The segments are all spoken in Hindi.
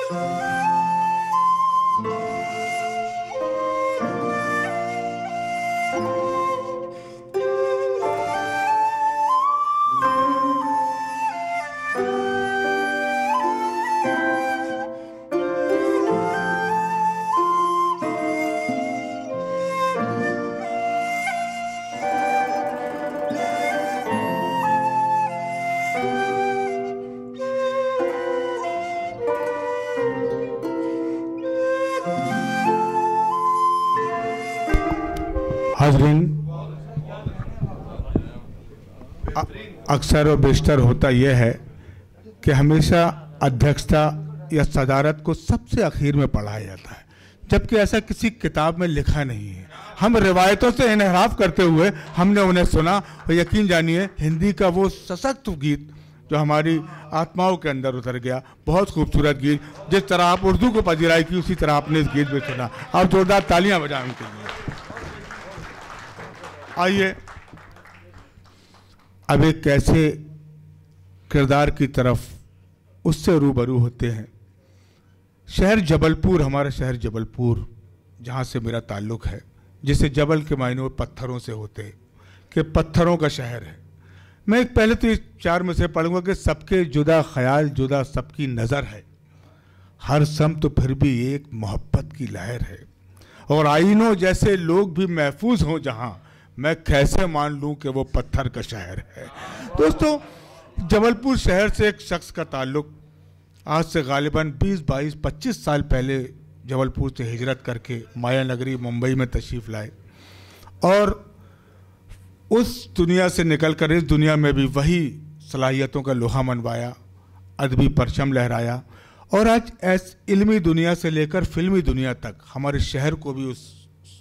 हाज़रीन, अक्सर और बेशतर होता यह है कि हमेशा अध्यक्षता या सदारत को सबसे आखिर में पढ़ाया जाता है, जबकि ऐसा किसी किताब में लिखा नहीं है। हम रिवायतों से इनहराफ करते हुए हमने उन्हें सुना और यकीन जानिए हिंदी का वो सशक्त गीत जो हमारी आत्माओं के अंदर उतर गया, बहुत खूबसूरत गीत, जिस तरह आप उर्दू को पजीराई की उसी तरह आपने इस गीत में सुना। आप जोरदार तालियां बजाएं उनके लिए। आइए अब एक कैसे किरदार की तरफ उससे रूबरू होते हैं। शहर जबलपुर, हमारा शहर जबलपुर, जहाँ से मेरा ताल्लुक़ है, जिसे जबल के मायने पत्थरों से होते हैं कि पत्थरों का शहर है। मैं एक पहले तो इस चार में से पढ़ूंगा कि सबके जुदा ख्याल, जुदा सबकी नज़र है, हर सम तो फिर भी एक मोहब्बत की लहर है, और आईनों जैसे लोग भी महफूज हों जहाँ, मैं कैसे मान लूं कि वो पत्थर का शहर है। दोस्तों, जबलपुर शहर से एक शख्स का ताल्लुक़ आज से गालिबन 20, 22, 25 साल पहले जबलपुर से हिजरत करके माया नगरी मुंबई में तशरीफ़ लाए और उस दुनिया से निकलकर इस दुनिया में भी वही सलाहियतों का लोहा मनवाया, अदबी परचम लहराया, और आज इल्मी दुनिया से लेकर फिल्मी दुनिया तक हमारे शहर को भी उस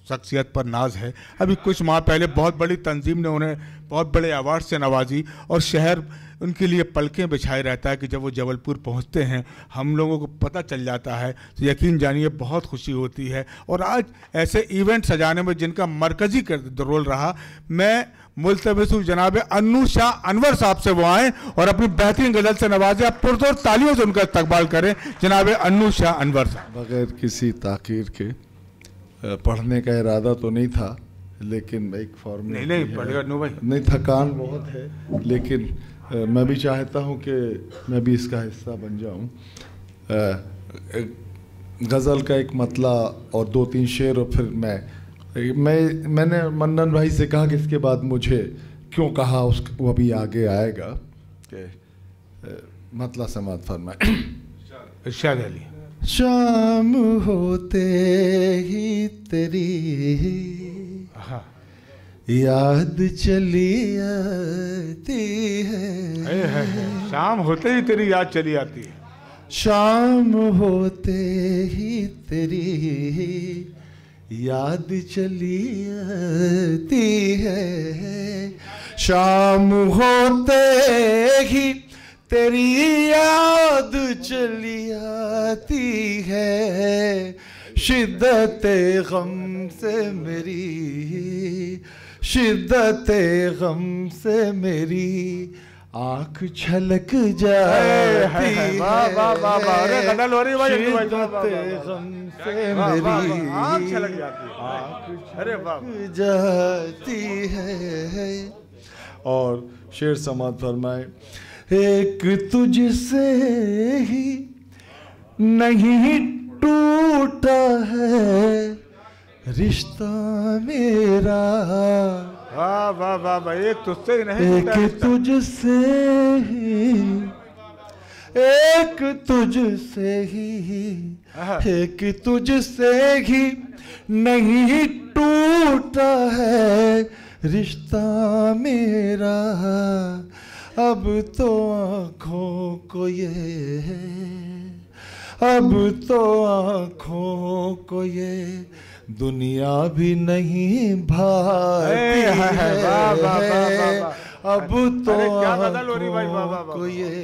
शख्सियत पर नाज है। अभी कुछ माह पहले बहुत बड़ी तंजीम ने उन्हें बहुत बड़े अवार्ड से नवाजी और शहर उनके लिए पलकें बिछाए रहता है कि जब वो जबलपुर पहुंचते हैं हम लोगों को पता चल जाता है, तो यकीन जानिए बहुत खुशी होती है। और आज ऐसे इवेंट सजाने में जिनका मरकज़ी रोल रहा, मैं मुल्तमिस हूँ जनाब अन्नू शाह अनवर साहब से वो आएँ और अपनी बेहतरीन गज़ल से नवाजें। आप पुरजोर तालियों से उनका इस्तकबाल करें जनाब अन्नू शाह अनवर साहब। बगैर किसी ताक़ीर के पढ़ने का इरादा तो नहीं था, लेकिन एक फॉर्म नहीं पढ़ेगा नो भाई, नहीं, थकान बहुत है, लेकिन मैं भी चाहता हूं कि मैं भी इसका हिस्सा बन जाऊं। गज़ल का एक मतला और 2-3 शेर, और फिर मैंने मन्नन भाई से कहा कि इसके बाद मुझे क्यों कहा, वो अभी आगे आएगा कि मतला समात फरमाए। इरशाद अली। शाम होते ही तेरी याद चली आती है, शाम होते ही तेरी याद चली आती है, शाम होते ही तेरी याद चली आती है, शाम होते ही तेरी याद चली आती है, शिद्दते गम से मेरी, शिद्दते गम से मेरी आँख छलक जाती है, शिद्दते गम से मेरी आँख छलक जाती है। और शेर समात फरमाए। एक तुझसे ही नहीं टूटा है रिश्ता मेरा, वाह वाह वाह वाह, एक तुझसे ही नहीं, एक तुझसे ही, एक तुझसे ही, एक तुझसे ही नहीं टूटा है रिश्ता मेरा, अब तो आँखों को ये, अब तो आँखों को ये दुनिया भी नहीं भाती है, अब तो आँखों को ये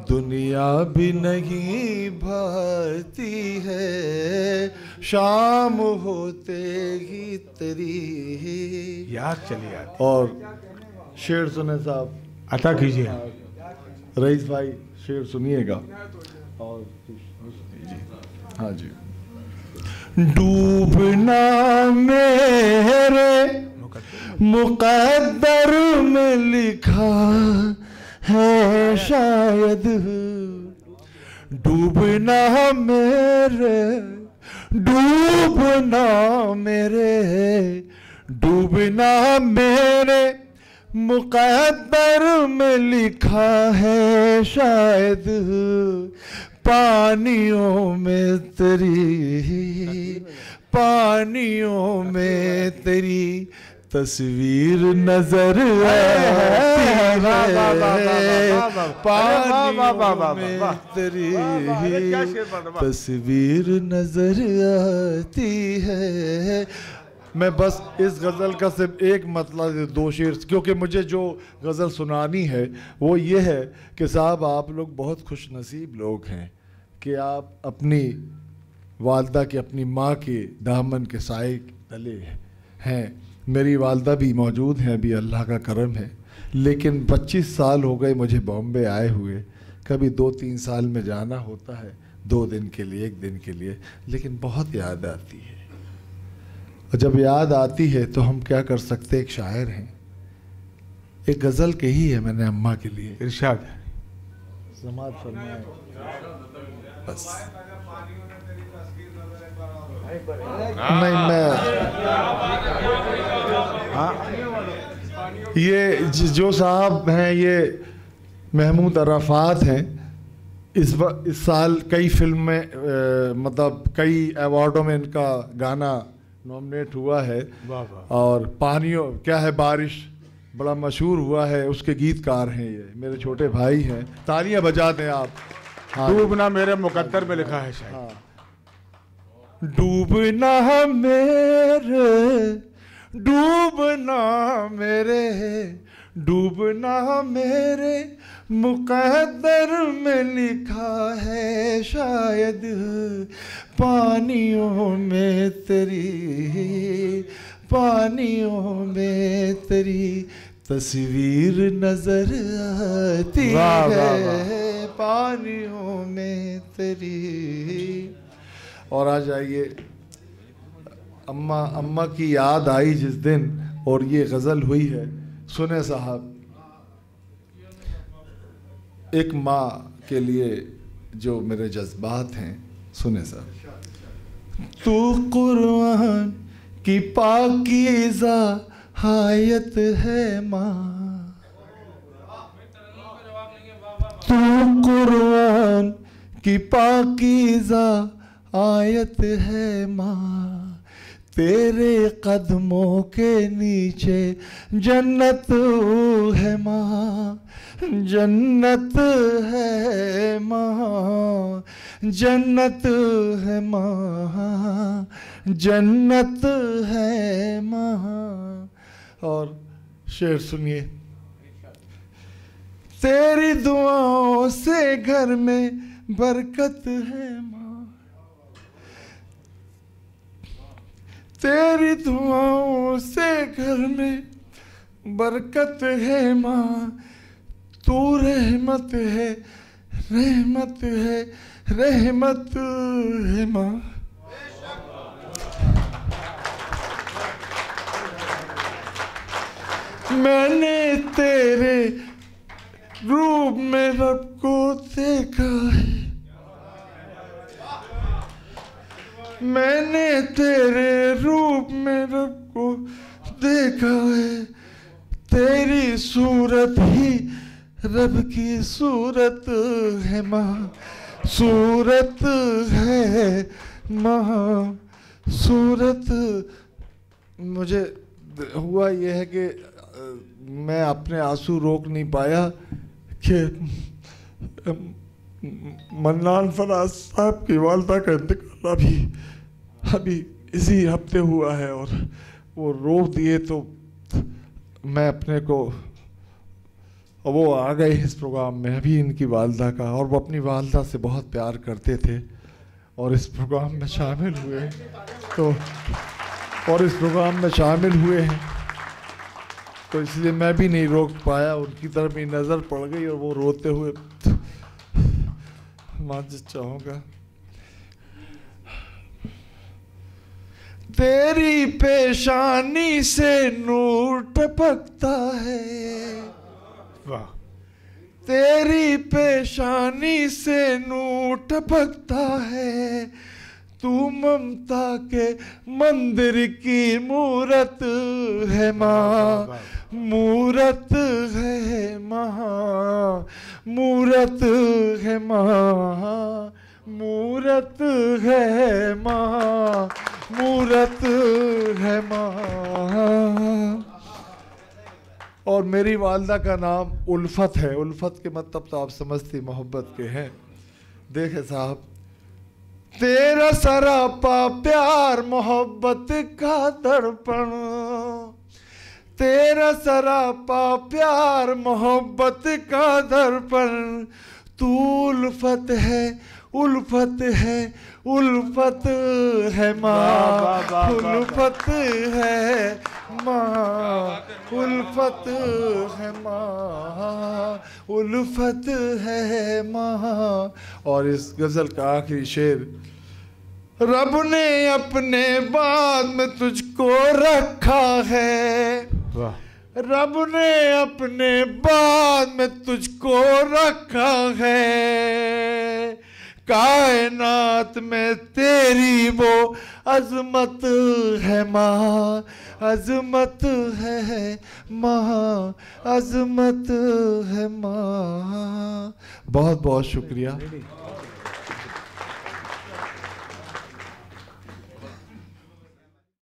दुनिया भी नहीं भाती है, शाम होते ही तेरी याद चली आती। और शेर सुने साहब, अता कीजिए। रईस भाई शेर सुनिएगा। और हाँ जी। डूबना मेरे मुकद्दर में लिखा है शायद, डूबना मेरे, डूबना मेरे, डूबना मेरे मुकद्दर में लिखा है शायद, पानियों में तेरी, पानियों में तेरी तस्वीर नजर आती है, पानियों में तेरी तस्वीर नजर आती है। मैं बस इस गज़ल का सिर्फ एक मतलब, दो शेर, क्योंकि मुझे जो गज़ल सुनानी है वो ये है कि साहब आप लोग बहुत खुश नसीब लोग हैं कि आप अपनी वालदा की, अपनी माँ के दामन के साए तले हैं। मेरी वालदा भी मौजूद हैं अभी, अल्लाह का करम है, लेकिन 25 साल हो गए मुझे बॉम्बे आए हुए। कभी 2-3 साल में जाना होता है, 2 दिन के लिए, 1 दिन के लिए, लेकिन बहुत याद आती है। और जब याद आती है तो हम क्या कर सकते। एक शायर हैं, एक गज़ल कही है मैंने अम्मा के लिए, इरशाद समात फरमाए बस। नहीं, मैं ये जो साहब हैं ये महमूद अराफात हैं। इस साल कई फिल्म में मतलब कई अवार्डों में इनका गाना नॉमिनेट हुआ है। और पानियों क्या है बारिश बड़ा मशहूर हुआ है, उसके गीतकार हैं ये मेरे छोटे भाई हैं। तालियां बजा दें आप। हाँ, डूबना मेरे मुकद्दर में लिखा है शायद। हाँ। डूबना मेरे, डूबना मेरे, डूबना मेरे मुकद्दर में लिखा है शायद, पानियों में तेरी, पानियों में तेरी तस्वीर नजर आती है, पानियों में तेरी। और आ जाइए, अम्मा की याद आई जिस दिन और ये गज़ल हुई है, सुने साहब। एक माँ के लिए जो मेरे जज्बात हैं, सुने साहब। तू कुरान की पाकीज़ा हायत है माँ, तू कुरान की पाकीज़ा आयत है माँ, तेरे कदमों के नीचे जन्नत है माँ, जन्नत है माँ, जन्नत है माँ, जन्नत है माँ। और शेर सुनिए। तेरी दुआओं से घर में बरकत है माँ, तेरी दुआओं से घर में बरकत है माँ, तू रहमत है, रहमत है, रहमत है माँ। मैंने तेरे रूप में रब को देखा है, मैंने तेरे रूप में रब को देखा है, तेरी सूरत ही रब की सूरत है माँ, सूरत है माँ, सूरत। मुझे हुआ यह है कि मैं अपने आंसू रोक नहीं पाया कि मन्नान फराज साहब की वालदा का इंतकाल अभी इसी हफ्ते हुआ है और वो रोक दिए, तो मैं अपने को, वो आ गए इस प्रोग्राम में अभी इनकी वालदा का, और वो अपनी वालदा से बहुत प्यार करते थे और इस प्रोग्राम में शामिल हुए, तो और इस प्रोग्राम में शामिल हुए हैं, तो इसलिए मैं भी नहीं रोक पाया, उनकी तरफ ही नज़र पड़ गई और वो रोते हुए मांझ चाहूंगा। तेरी पेशानी से नूर टपकता है, वाह। तेरी पेशानी से नूर टपकता है, तू ममता के मंदिर की मूरत है माँ, मूरत है माँ, मूरत है माँ, मूरत है माँ, मूरत है माँ। और मेरी वालदा का नाम उल्फत है। उल्फत के मतलब तो आप समझती मोहब्बत के हैं। देखे साहब, तेरा सरापा प्यार मोहब्बत का दर्पण, तेरा सरापा प्यार मोहब्बत का दर्पण, तू उल्फत है, उल्फत है, उल्फत है माँ, उल्फत है माँ, उल्फत है माँ, उल्फत है माँ। और इस गजल का आखिरी शेर, रब ने अपने बाद में तुझको रखा है, वाह। रब ने अपने बाद में तुझको रखा है, कायनात में तेरी वो अजमत है माँ, अजमत है माँ, अजमत है माँ। बहुत बहुत शुक्रिया।